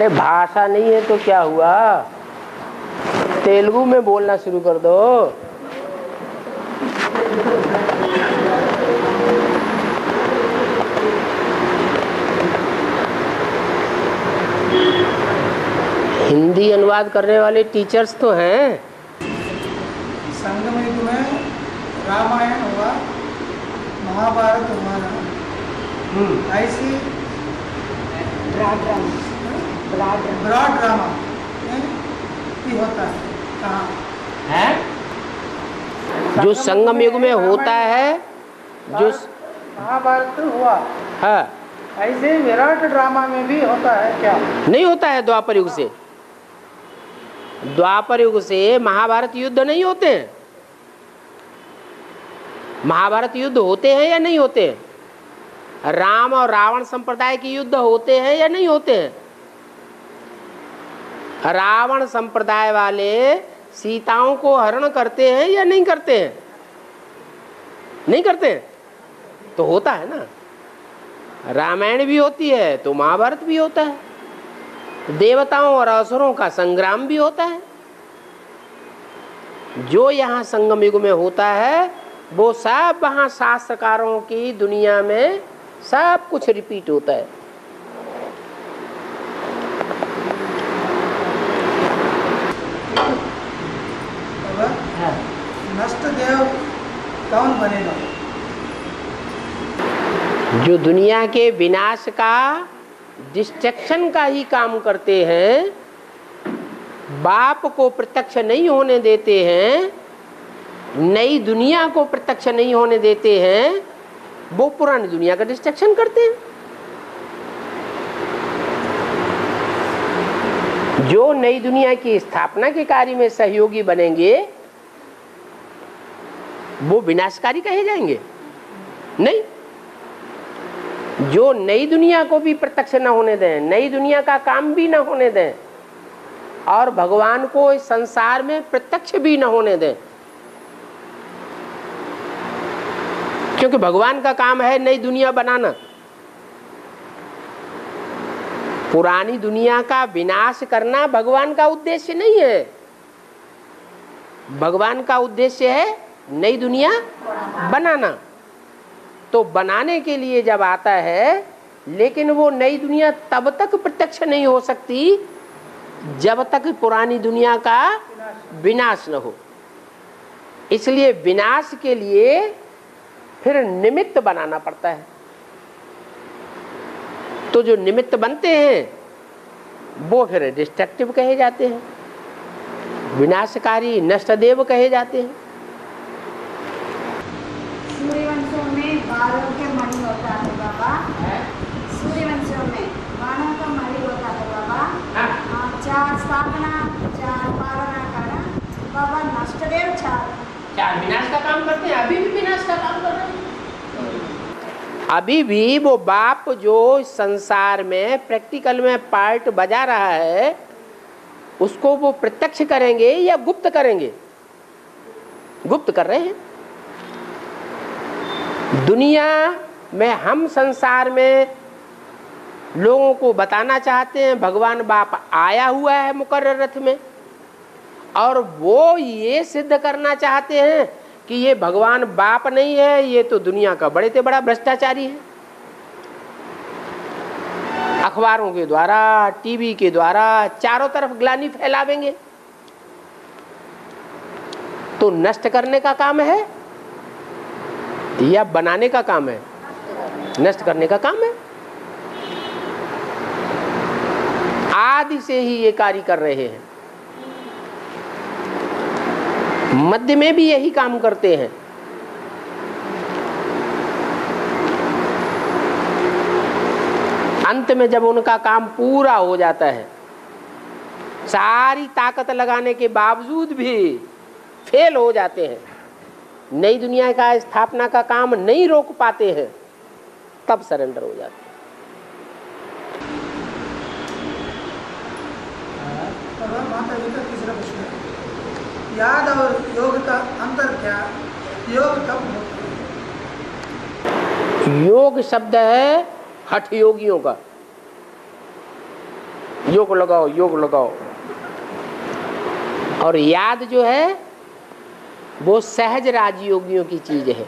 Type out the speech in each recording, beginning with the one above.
अरे भाषा नहीं है तो क्या हुआ, तेलुगु में बोलना शुरू कर दो। हिंदी अनुवाद करने वाले टीचर्स तो हैं। संगम युग में रामायण हुआ, महाभारत हुआ ना, ऐसी ब्रॉड ड्रामा भी होता है कहाँ है? जो संगम युग में होता है, जो महाभारत हुआ, हाँ, ऐसे विराट ड्रामा में भी होता है क्या? नहीं होता है। द्वापर युग से, द्वापर युग से महाभारत युद्ध नहीं होते हैं। महाभारत युद्ध होते हैं या नहीं होते हैं? राम और रावण संप्रदाय के युद्ध होते हैं या नहीं होते हैं? रावण संप्रदाय वाले सीताओं को हरण करते हैं या नहीं करते हैं? नहीं करते हैं तो होता है ना। रामायण भी होती है तो महाभारत भी होता है। देवताओं और असुरों का संग्राम भी होता है। जो यहाँ संगम युग में होता है वो सब वहाँ शास्त्रकारों की दुनिया में सब कुछ रिपीट होता है। नष्ट देव कौन बनेगा? जो दुनिया के विनाश का, डिस्ट्रक्शन का ही काम करते हैं, बाप को प्रत्यक्ष नहीं होने देते हैं, नई दुनिया को प्रत्यक्ष नहीं होने देते हैं, वो पुरानी दुनिया का डिस्ट्रक्शन करते हैं। जो नई दुनिया की स्थापना के कार्य में सहयोगी बनेंगे वो विनाशकारी कहे जाएंगे? नहीं। जो नई दुनिया को भी प्रत्यक्ष न होने दें, नई दुनिया का काम भी न होने दें और भगवान को इस संसार में प्रत्यक्ष भी न होने दें, क्योंकि भगवान का काम है नई दुनिया बनाना। पुरानी दुनिया का विनाश करना भगवान का उद्देश्य नहीं है। भगवान का उद्देश्य है नई दुनिया बनाना। तो बनाने के लिए जब आता है, लेकिन वो नई दुनिया तब तक प्रत्यक्ष नहीं हो सकती जब तक पुरानी दुनिया का विनाश न हो। इसलिए विनाश के लिए फिर निमित्त बनाना पड़ता है। तो जो निमित्त बनते हैं वो फिर डिस्ट्रक्टिव कहे जाते हैं, विनाशकारी नष्टदेव कहे जाते हैं। सूर्यवंशों में बालों के मणि होता है बाबा। सूर्यवंशों में बालों का मणि होता है बाबा। चार स्थापना, चार पालना करना बाबा। नष्टदेव चार विनाश का काम करते हैं। अभी भी विनाश का काम कर रहे हैं। अभी भी वो बाप जो संसार में प्रैक्टिकल में पार्ट बजा रहा है, उसको वो प्रत्यक्ष करेंगे या गुप्त करेंगे? गुप्त कर रहे हैं। दुनिया में हम संसार में लोगों को बताना चाहते हैं भगवान बाप आया हुआ है मुकर्रर रथ में, और वो ये सिद्ध करना चाहते हैं कि ये भगवान बाप नहीं है, ये तो दुनिया का बड़े से बड़ा भ्रष्टाचारी है। अखबारों के द्वारा, टीवी के द्वारा चारों तरफ ग्लानि फैलावेंगे। तो नष्ट करने का काम है या बनाने का काम है? नष्ट करने का काम है। आदि से ही ये कार्य कर रहे हैं। मध्य में भी यही काम करते हैं। अंत में जब उनका काम पूरा हो जाता है, सारी ताकत लगाने के बावजूद भी फेल हो जाते हैं, नई दुनिया का स्थापना का काम नहीं रोक पाते हैं, तब सरेंडर हो जाते हैं। माता जी का तीसरा प्रश्न है, याद और योग का अंतर क्या? योग कब होता है? योग शब्द है हठ योगियों का। योग लगाओ, योग लगाओ। और याद जो है वो सहज राजयोगियों की चीज है।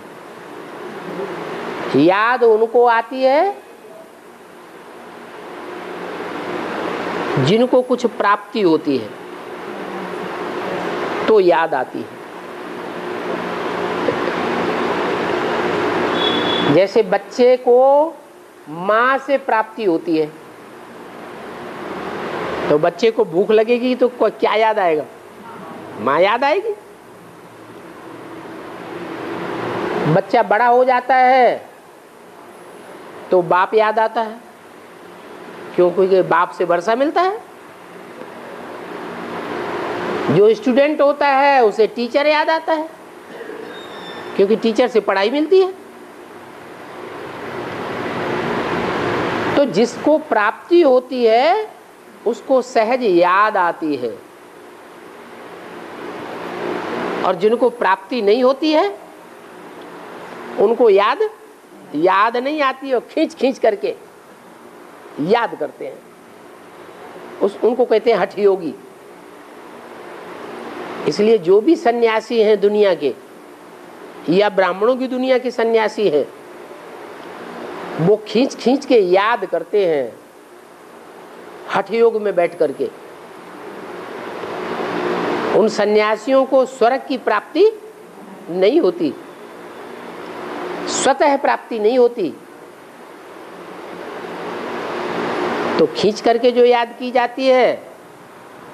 याद उनको आती है जिनको कुछ प्राप्ति होती है, तो याद आती है। जैसे बच्चे को माँ से प्राप्ति होती है, तो बच्चे को भूख लगेगी तो क्या याद आएगा? माँ याद आएगी। बच्चा बड़ा हो जाता है तो बाप याद आता है, क्योंकि बाप से वर्षा मिलता है। जो स्टूडेंट होता है उसे टीचर याद आता है, क्योंकि टीचर से पढ़ाई मिलती है। तो जिसको प्राप्ति होती है उसको सहज याद आती है, और जिनको प्राप्ति नहीं होती है उनको याद नहीं आती, और खींच खींच करके याद करते हैं। उनको कहते हैं हठ योगी। इसलिए जो भी सन्यासी हैं दुनिया के, या ब्राह्मणों की दुनिया के सन्यासी हैं, वो खींच खींच के याद करते हैं हठ योग में बैठ करके। उन सन्यासियों को स्वर्ग की प्राप्ति नहीं होती, स्वतः प्राप्ति नहीं होती, तो खींच करके जो याद की जाती है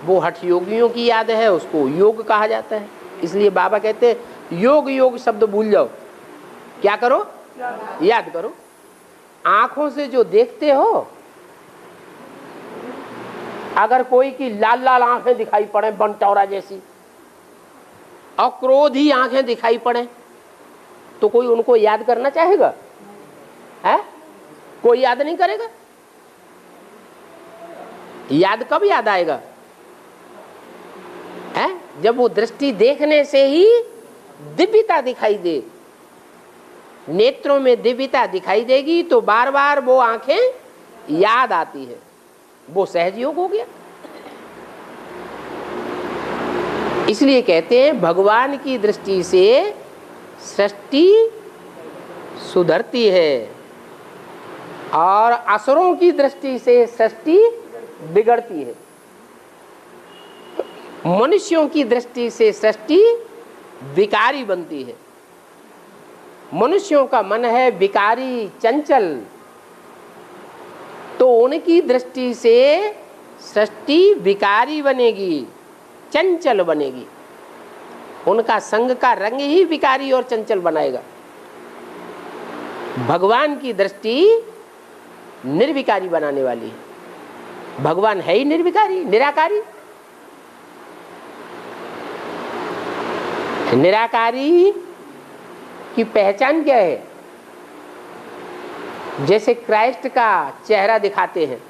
वो हठ योगियों की याद है, उसको योग कहा जाता है। इसलिए बाबा कहते हैं योग योग शब्द भूल जाओ, क्या करो? याद करो। आंखों से जो देखते हो, अगर कोई की लाल लाल आंखें दिखाई पड़े बनटौरा जैसी, और क्रोधी आंखें दिखाई पड़े, तो कोई उनको याद करना चाहेगा? है? कोई याद नहीं करेगा। याद कब याद आएगा? है? जब वो दृष्टि देखने से ही दिव्यता दिखाई दे, नेत्रों में दिव्यता दिखाई देगी तो बार बार वो आंखें याद आती है, वो सहज योग हो गया। इसलिए कहते हैं भगवान की दृष्टि से सृष्टि सुधरती है, और असुरों की दृष्टि से सृष्टि बिगड़ती है। मनुष्यों की दृष्टि से सृष्टि विकारी बनती है। मनुष्यों का मन है विकारी, चंचल, तो उनकी दृष्टि से सृष्टि विकारी बनेगी, चंचल बनेगी। उनका संग का रंग ही विकारी और चंचल बनाएगा। भगवान की दृष्टि निर्विकारी बनाने वाली है। भगवान है ही निर्विकारी, निराकारी। निराकारी की पहचान क्या है? जैसे क्राइस्ट का चेहरा दिखाते हैं,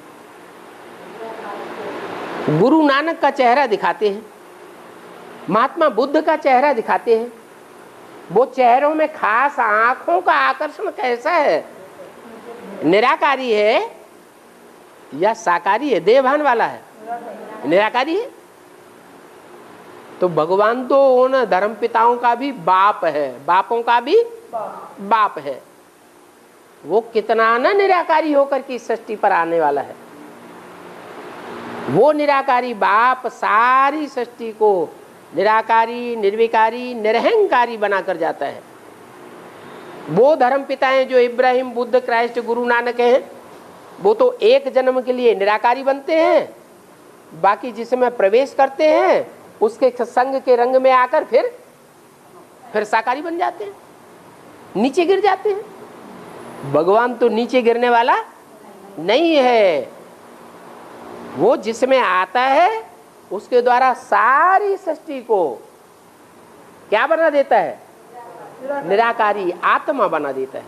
गुरु नानक का चेहरा दिखाते हैं, महात्मा बुद्ध का चेहरा दिखाते हैं, वो चेहरों में खास आंखों का आकर्षण कैसा है? निराकारी है या साकारी है? देवभान वाला है, निराकारी है। तो भगवान तो उन धर्म पिताओं का भी बाप है, बापों का भी बाप है। वो कितना ना निराकारी होकर की सृष्टि पर आने वाला है। वो निराकारी बाप सारी सृष्टि को निराकारी, निर्विकारी, निरहंकारी बनाकर जाता है। वो धर्म पिता हैं जो इब्राहिम, बुद्ध, क्राइस्ट, गुरु नानक हैं, वो तो एक जन्म के लिए निराकारी बनते हैं, बाकी जिसमें प्रवेश करते हैं उसके संग के रंग में आकर फिर साकारी बन जाते हैं, नीचे गिर जाते हैं। भगवान तो नीचे गिरने वाला नहीं है। वो जिसमें आता है उसके द्वारा सारी सृष्टि को क्या बना देता है? निराकारी आत्मा बना देता है।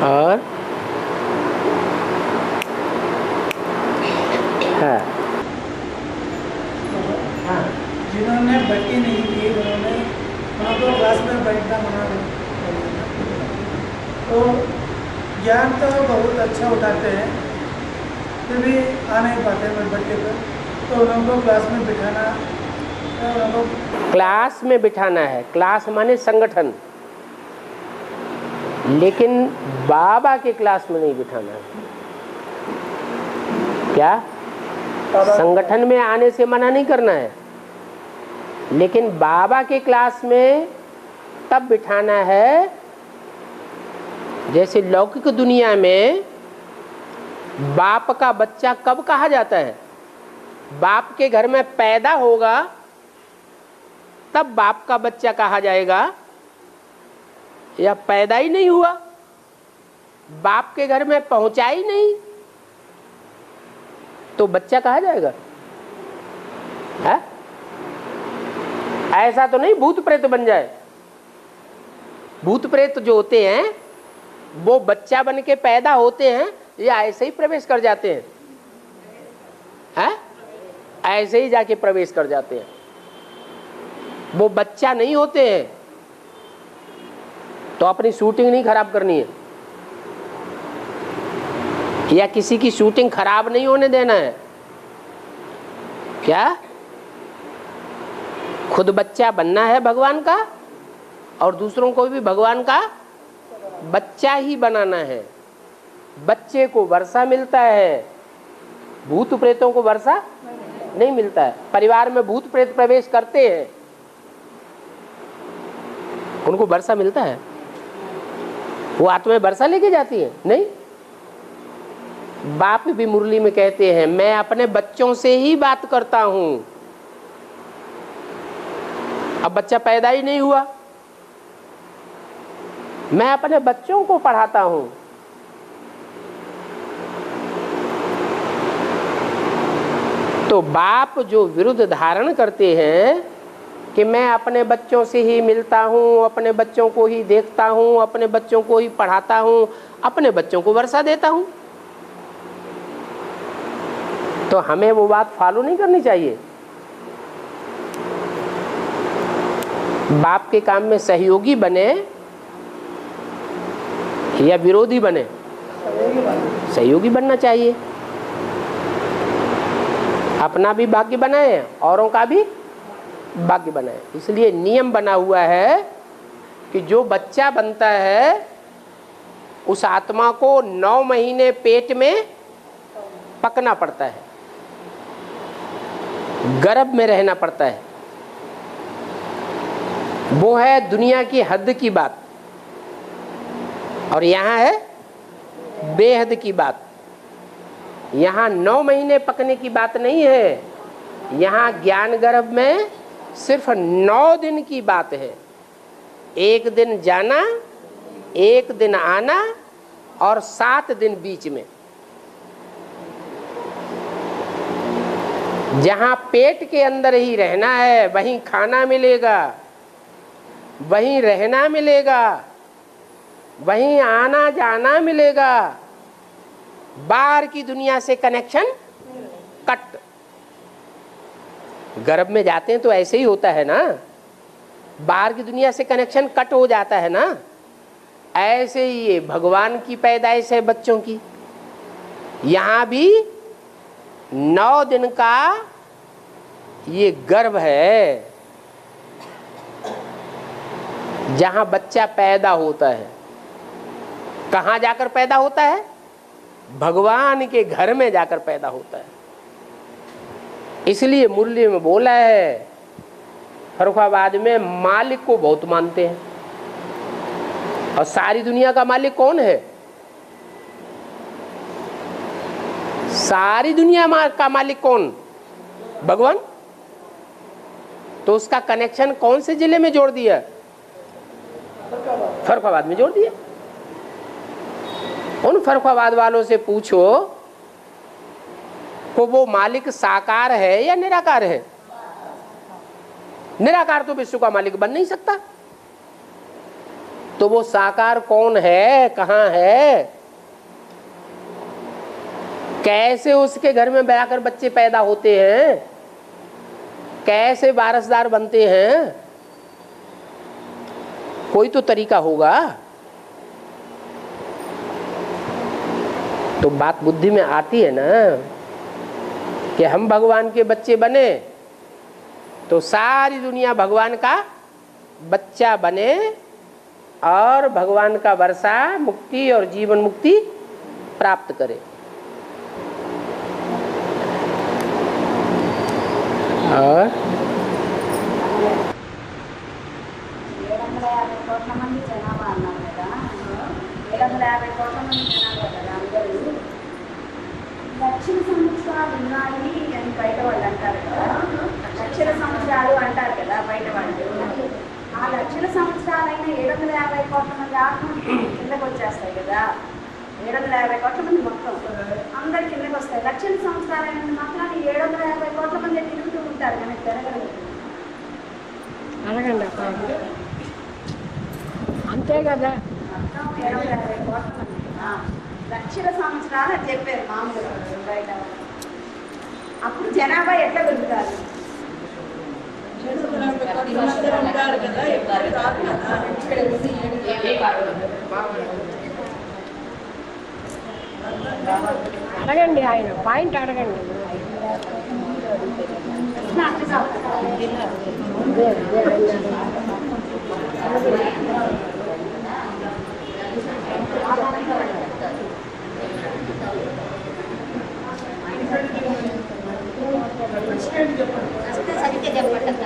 और जिन्होंने भक्ति नहीं की उन्होंने उनको क्लास में बैठना मना कर। तो ज्ञान तो बहुत अच्छा उठाते हैं, फिर भी आ नहीं पाते मेरे बच्चे पे, तो उनको क्लास में बिठाना, उनको क्लास में बिठाना है। क्लास माने संगठन, लेकिन बाबा के क्लास में नहीं बिठाना है। क्या? संगठन में आने से मना नहीं करना है, लेकिन बाबा के क्लास में तब बिठाना है जैसे लौकिक दुनिया में बाप का बच्चा कब कहा जाता है? बाप के घर में पैदा होगा तब बाप का बच्चा कहा जाएगा, या पैदा ही नहीं हुआ, बाप के घर में पहुंचा ही नहीं तो बच्चा कहा जाएगा? है? ऐसा तो नहीं भूत प्रेत बन जाए। भूत प्रेत जो होते हैं वो बच्चा बन के पैदा होते हैं या ऐसे ही प्रवेश कर जाते हैं? हैं? ऐसे ही जाके प्रवेश कर जाते हैं, वो बच्चा नहीं होते हैं। तो अपनी शूटिंग नहीं खराब करनी है, या किसी की शूटिंग खराब नहीं होने देना है। क्या? खुद बच्चा बनना है भगवान का, और दूसरों को भी भगवान का बच्चा ही बनाना है। बच्चे को वर्षा मिलता है, भूत प्रेतों को वर्षा नहीं मिलता है। परिवार में भूत प्रेत प्रवेश करते हैं, उनको वर्षा मिलता है? वो आत्माएं वर्षा लेके जाती है? नहीं। बाप भी मुरली में कहते हैं, मैं अपने बच्चों से ही बात करता हूं। अब बच्चा पैदा ही नहीं हुआ, मैं अपने बच्चों को पढ़ाता हूं। तो बाप जो विरुद्ध धारण करते हैं कि मैं अपने बच्चों से ही मिलता हूं, अपने बच्चों को ही देखता हूं, अपने बच्चों को ही पढ़ाता हूं, अपने बच्चों को वर्षा देता हूं, तो हमें वो बात फॉलो नहीं करनी चाहिए। बाप के काम में सहयोगी बने या विरोधी बने? सहयोगी बनना चाहिए। अपना भी भाग्य बनाए, औरों का भी भाग्य बनाए। इसलिए नियम बना हुआ है कि जो बच्चा बनता है उस आत्मा को 9 महीने पेट में पकना पड़ता है, गर्भ में रहना पड़ता है। वो है दुनिया की हद की बात, और यहाँ है बेहद की बात। यहाँ 9 महीने पकने की बात नहीं है, यहाँ ज्ञान गर्भ में सिर्फ 9 दिन की बात है। 1 दिन जाना, 1 दिन आना, और 7 दिन बीच में। जहाँ पेट के अंदर ही रहना है वहीं खाना मिलेगा, वहीं रहना मिलेगा, वहीं आना जाना मिलेगा। बाहर की दुनिया से कनेक्शन कट। गर्भ में जाते हैं तो ऐसे ही होता है ना, बाहर की दुनिया से कनेक्शन कट हो जाता है ना। ऐसे ही ये भगवान की पैदाइश है बच्चों की। यहाँ भी 9 दिन का ये गर्भ है जहाँ बच्चा पैदा होता है। कहाँ जाकर पैदा होता है? भगवान के घर में जाकर पैदा होता है। इसलिए मुरली में बोला है, फर्रुखाबाद में मालिक को बहुत मानते हैं। और सारी दुनिया का मालिक कौन है? सारी दुनिया का मालिक कौन? भगवान। तो उसका कनेक्शन कौन से जिले में जोड़ दिया? फर्रुखाबाद में जोड़ दिया। उन फर्रुखाबाद वालों से पूछो को वो मालिक साकार है या निराकार है? निराकार तो विश्व का मालिक बन नहीं सकता। तो वो साकार कौन है, कहाँ है? कैसे उसके घर में जाकर बच्चे पैदा होते हैं? कैसे वारसदार बनते हैं? कोई तो तरीका होगा। तो बात बुद्धि में आती है ना कि हम भगवान के बच्चे बने तो सारी दुनिया भगवान का बच्चा बने और भगवान का वर्षा मुक्ति और जीवन मुक्ति प्राप्त करे। और 750 కోట్ల మంది జనాభా అన్నారు కదా, 750 కోట్ల మంది జనాభా కదా అందరూ. లక్షల సంవత్సరాలు ఉన్నాయి అని బయట వాళ్ళు అంటారు కదా, లక్షల సంవత్సరాలు అంటారు కదా బయట వాళ్ళు. ఆ లక్షల సంవత్సరాలైనా 750 కోట్ల మంది ఆత్మలు కిందకు వచ్చేస్తాయి కదా. 750 కోట్ల మంది మొత్తం అందరు కిందకు వస్తాయి. లక్షల సంవత్సరాలైన మాత్రం 750 కోట్ల మంది తిరుగుతూ ఉంటారు కానీ తిరగలేదు. అడగండి అక్క, అంతే కదా. మొత్తం 750 కోట్ల మంది లక్షల సంవత్సరాలు అని చెప్పారు మామూలుగా బయట. అప్పుడు జనాభా ఎట్లా పెరుగుతారు? అడగండి, ఆయన పాయింట్ అడగండి. సరిగ్గా చెప్పండి అక్క.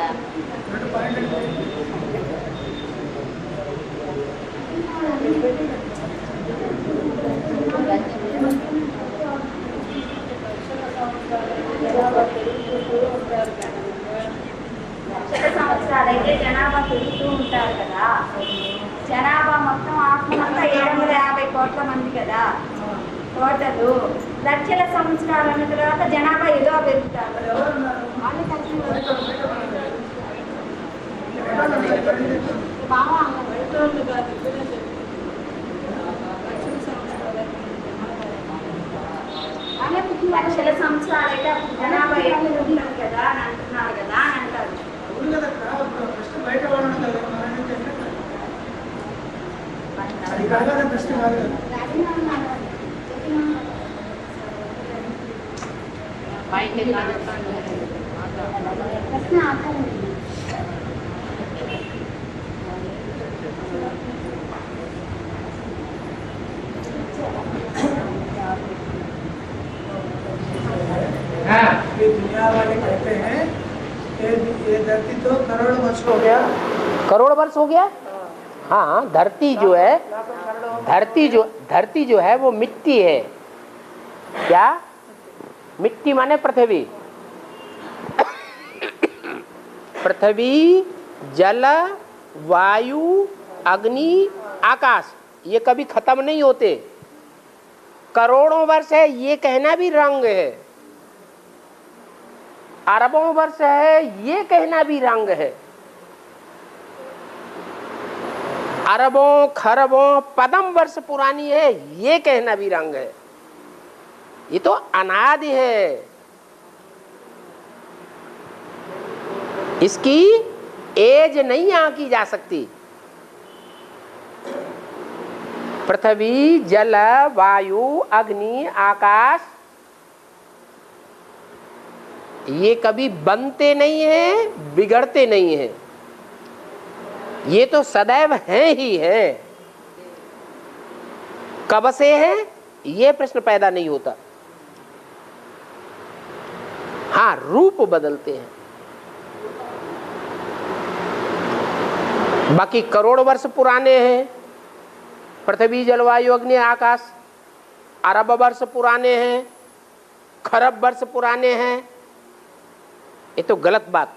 లక్షల సంవత్సరాలైతే జనాభా పెరుగుతూ ఉంటారు కదా. జనాభా మొత్తం ఆత్మలంతా 750 కోట్ల మంది కదా టోటల్. లక్షల సంవత్సరాలు అన్న తర్వాత జనాభా ఏదో పెరుగుతారు. లక్షల సంవత్సరాలు అయితే జనాభా ఎక్కువ ఉంటుంది కదా అని అంటున్నారు కదా అని అంటారు. బయట అది కాదు ప్రశ్న కాదు కదా. ప్రశ్న అర్థం ये दुनिया वाले कहते हैं ये धरती तो करोड़ वर्ष हो गया। करोड़ वर्ष हो गया। हाँ, धरती जो है, धरती जो है वो मिट्टी है। क्या? मिट्टी माने पृथ्वी। पृथ्वी, जल, वायु, अग्नि, आकाश, ये कभी खत्म नहीं होते। करोड़ों वर्ष है ये कहना भी रंग है, अरबों वर्ष है ये कहना भी रंग है, अरबों खरबों पदम वर्ष पुरानी है ये कहना भी रंग है। ये तो अनादि है, इसकी एज नहीं आंकी जा सकती। पृथ्वी, जल, वायु, अग्नि, आकाश ये कभी बनते नहीं हैं, बिगड़ते नहीं हैं, ये तो सदैव हैं ही हैं। कब से हैं ये प्रश्न पैदा नहीं होता। हाँ, रूप बदलते हैं। बाकी करोड़ वर्ष पुराने हैं पृथ्वी, जलवायु, अग्नि, आकाश। अरब वर्ष पुराने हैं, खरब वर्ष पुराने हैं, ये तो गलत बात।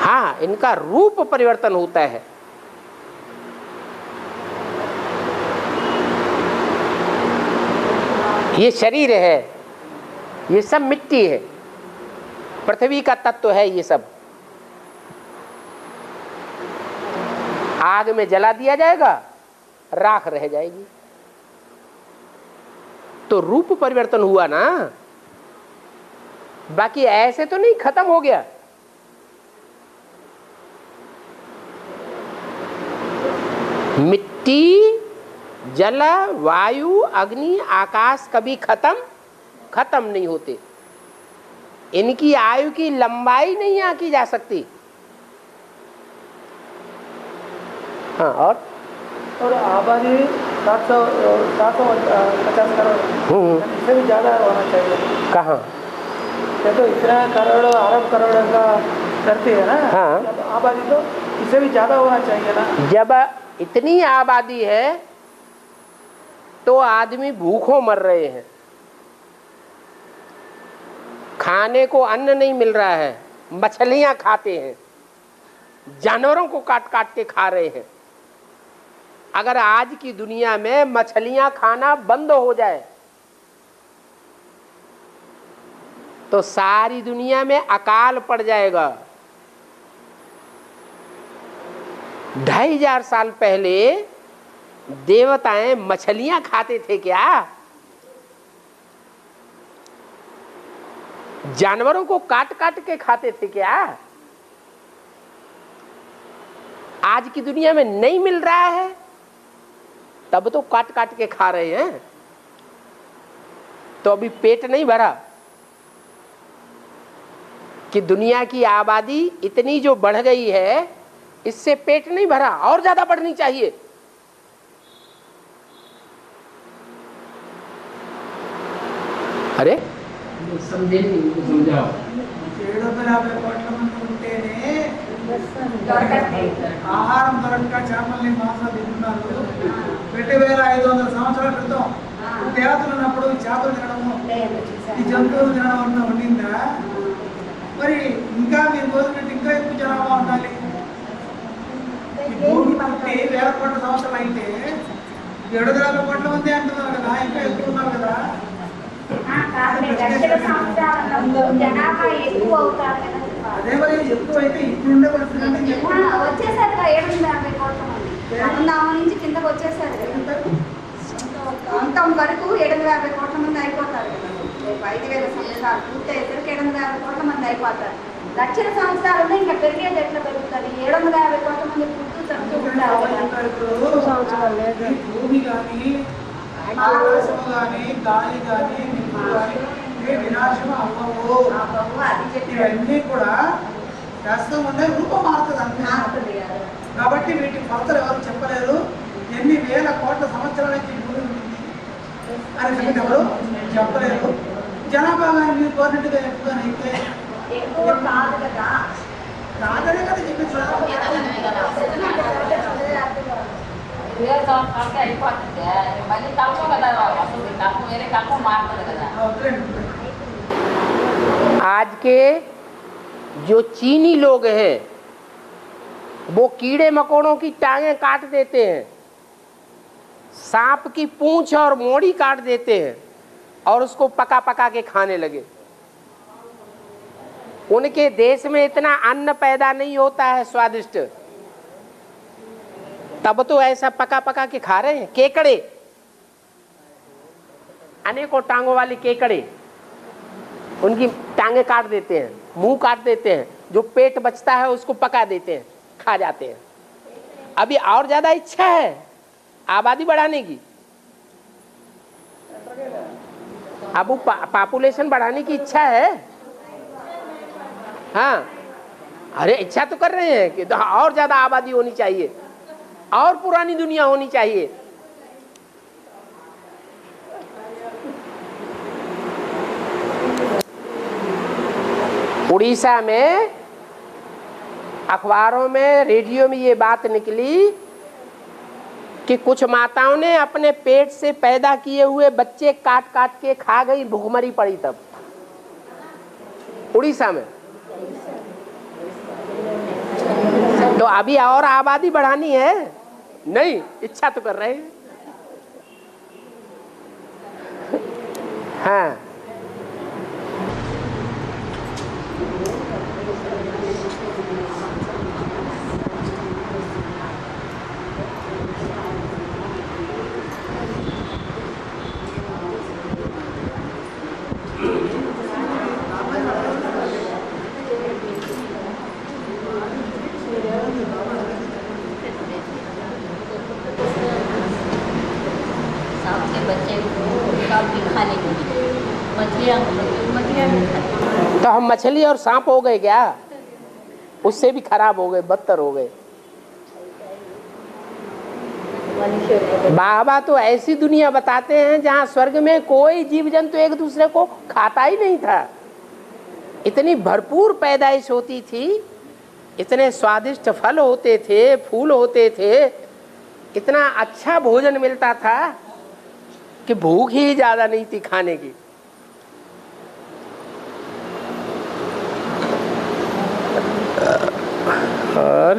हाँ, इनका रूप परिवर्तन होता है। ये शरीर है, ये सब मिट्टी है, पृथ्वी का तत्व है ये सब। आग में जला दिया जाएगा, राख रह जाएगी। तो रूप परिवर्तन हुआ ना, बाकी ऐसे तो नहीं खत्म हो गया। मिट्टी जल, वायु, अग्नि, आकाश कभी खत्म नहीं होते। इनकी आयु की लंबाई नहीं आंकी जा सकती। हाँ, और आबादी 750 करोड़, इससे भी ज़्यादा होना चाहिए। कहाँ? तो इतना करोड़ अरब करोड़ का धरती है ना। हाँ। आबादी तो इससे भी ज़्यादा होना चाहिए ना। जब इतनी आबादी है तो आदमी भूखों मर रहे हैं, खाने को अन्न नहीं मिल रहा है, मछलियां खाते हैं, जानवरों को काट काट के खा रहे हैं। अगर आज की दुनिया में मछलियां खाना बंद हो जाए तो सारी दुनिया में अकाल पड़ जाएगा। 2500 साल पहले देवताएं मछलियां खाते थे क्या? जानवरों को काट काट के खाते थे क्या? आज की दुनिया में नहीं मिल रहा है तब तो काट काट के खा रहे हैं। तो अभी पेट नहीं भरा कि दुनिया की आबादी इतनी जो बढ़ गई है, इससे पेट नहीं भरा, और ज्यादा बढ़नी चाहिए। अरे समझे नहीं, समझाओ। 750 కోట్ల మంది ఉంటేనే ఆహారం దొరకక చేపల్ని మాంసం తింటున్నారు. 2500 సంవత్సరాల క్రితం దేవతలు ఉన్నప్పుడు చేపలు తినడము, ఈ జంతువులు తినడం అన్న ఉండిందా? మరి ఇంకా మీరు కోరుకున్నట్టు ఇంకా ఎక్కువ జనాభా ఉండాలి. ఈ భూమి పుట్టి 1000 కోట్ల సంవత్సరాలు అయితే 750 కోట్ల మంది అంటున్నారు కదా, ఇంకా ఎక్కువ ఉన్నారు కదా. జనాభా ఎక్కువ అవుతారు కదా. అదే మరి ఎక్కువ అయితే ఇప్పుడుండే పరిస్థితి వచ్చేసారు కదా 750 కోట్ల మంది. బృందావనం నుంచి కిందకు వచ్చేసారు కదా. అంతం వరకు 750 కోట్ల మంది అయిపోతారు కదా. 5000 సంవత్సరాలు పూర్తి అయ్యేసరికి 750 కోట్ల మంది అయిపోతారు. లక్షల సంవత్సరాలు ఇంకా పెరిగేది ఎట్లా పెరుగుతుంది? 750 కోట్ల మంది పుట్టు తగ్గుతూ ఉంటారు. భూమి కానీ ఆకాశం కానీ గాలి కానీ నిప్పు కానీ వినాశం అవ్వవు. ఇవన్నీ కూడా శాస్త్రం ఉండే రూపం మారుతుంది అంతే. కాబట్టి వీటి కొలతలు ఎవరు చెప్పలేరు. ఎన్ని వేల కోట్ల సంవత్సరాల నుంచి భూమి ఉంటుంది అని సంగతి ఎవరు చెప్పలేరు. జనాభా కానీ మీరు కోరినట్టుగా ఎక్కువనైతే కాదనే కదా చెప్పించారు. आज के जो चीनी लोग हैं वो कीड़े मकोड़ों की टांगें काट देते हैं, सांप की पूंछ और मोड़ी काट देते हैं और उसको पका पका के खाने लगे। उनके देश में इतना अन्न पैदा नहीं होता है स्वादिष्ट, तब तो ऐसा पका पका के खा रहे हैं। केकड़े, अनेकों टांगों वाली केकड़े, उनकी टांगे काट देते हैं, मुंह काट देते हैं, जो पेट बचता है उसको पका देते हैं, खा जाते हैं। अभी और ज्यादा इच्छा है आबादी बढ़ाने की। अब पॉपुलेशन बढ़ाने की इच्छा है। हाँ, अरे इच्छा तो कर रहे हैं कि और ज्यादा आबादी होनी चाहिए और पुरानी दुनिया होनी चाहिए। उड़ीसा में अखबारों में, रेडियो में ये बात निकली कि कुछ माताओं ने अपने पेट से पैदा किए हुए बच्चे काट काट के खा गई, भूखमरी पड़ी तब उड़ीसा में। तो अभी और आबादी बढ़ानी है? नहीं, इच्छा तो कर रहे हैं। हाँ, तो हम मछली और सांप हो गए क्या? उससे भी खराब हो गए, बदतर हो गए। बाबा तो ऐसी दुनिया बताते हैं जहाँ स्वर्ग में कोई जीव जंतु एक दूसरे को खाता ही नहीं था। इतनी भरपूर पैदाइश होती थी, इतने स्वादिष्ट फल होते थे, फूल होते थे, इतना अच्छा भोजन मिलता था कि भूख ही ज्यादा नहीं थी खाने की। और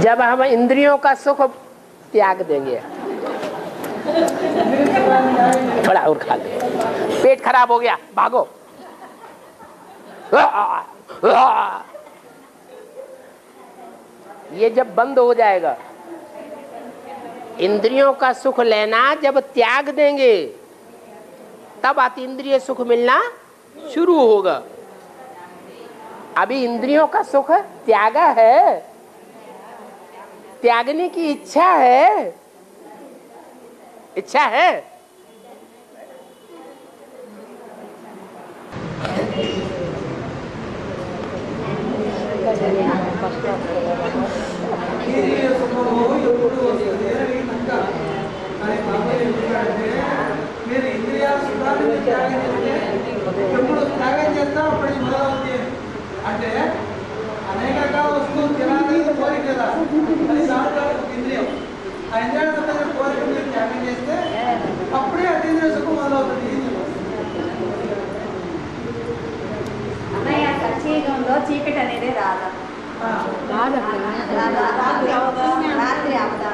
जब हम इंद्रियों का सुख त्याग देंगे, थोड़ा और खा ले, पेट खराब हो गया, भागो, ये जब बंद हो जाएगा, इंद्रियों का सुख लेना जब त्याग देंगे तब अतीन्द्रिय सुख मिलना शुरू होगा। अभी इंद्रियों का सुख त्यागा है, त्यागने की इच्छा है, इच्छा है। మీరు ఇంద్రియాల సుఖాన్ని త్యాగం చేస్తే ఎప్పుడు త్యాగం చేస్తా అప్పుడు మొదలవుతుంది. అంటే అనేక రకాల వస్తువులు తినాలని కోరిక కదా, అది దాంట్లో ఇంద్రియం. ఆ ఇంద్రియాల సంబంధించిన కోరిక మీరు త్యాగం చేస్తే అప్పుడే అతీంద్రియ సుఖం మొదలవుతుంది. అన్నయ్య సత్యయుగంలో చీకటి అనేది రాదా? రాత్రి అవదా?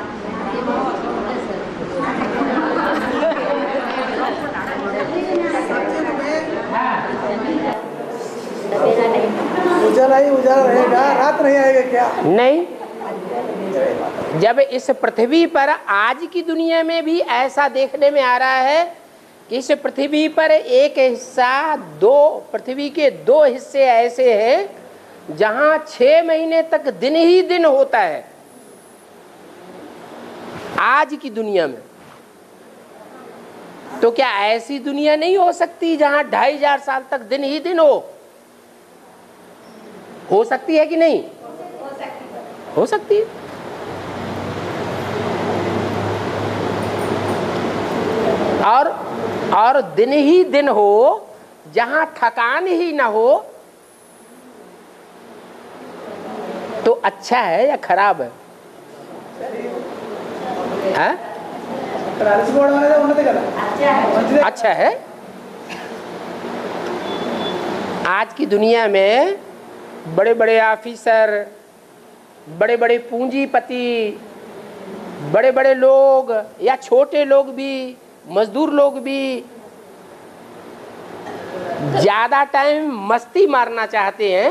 उजाला ही उजाला रहेगा, रात नहीं आएगा क्या? नहीं, जब इस पृथ्वी पर आज की दुनिया में भी ऐसा देखने में आ रहा है कि इस पृथ्वी पर एक हिस्सा, पृथ्वी के 2 हिस्से ऐसे हैं जहां 6 महीने तक दिन ही दिन होता है आज की दुनिया में। तो क्या ऐसी दुनिया नहीं हो सकती जहां 2500 साल तक दिन ही दिन हो सकती है कि नहीं? हो सकती है। और दिन ही दिन हो, जहां थकान ही ना हो, तो अच्छा है या खराब है? अच्छा है। आज की दुनिया में बड़े बड़े ऑफिसर, बड़े बड़े पूंजीपति, बड़े बड़े लोग या छोटे लोग भी, मजदूर लोग भी ज्यादा टाइम मस्ती मारना चाहते हैं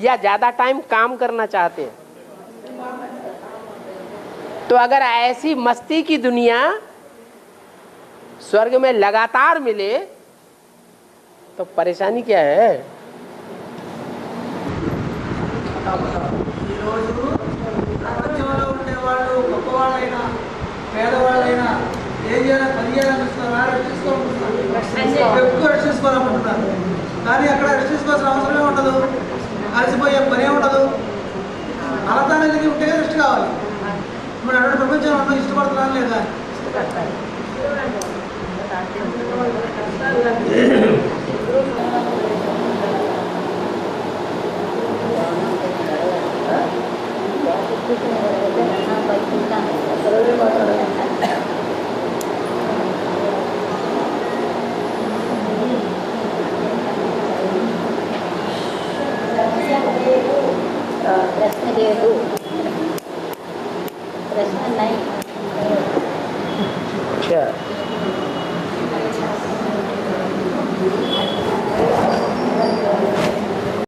या ज्यादा टाइम काम करना चाहते हैं? तो अगर ऐसी मस्ती की दुनिया स्वर्ग में लगातार मिले तो परेशानी क्या है? ఉండేవాళ్ళు గొప్పవాళ్ళైనా పేదవాళ్ళైనా ఏం చేయాలి, పని చేయాలని ఎక్కువ రెస్ట్ తీసుకోవాలనుకుంటున్నారు. కానీ అక్కడ రెస్ట్ తీసుకోవాల్సిన అవసరమే ఉండదు, అలసిపోయే పనే ఉండదు. అలతానికి ఉంటే రెస్ట్ కావాలి. ఇప్పుడు అక్కడ ప్రపంచంలో ఉన్న ఇష్టపడుతున్నాను లేదా? प्रश्न दे दो, प्रश्न नहीं। अच्छा।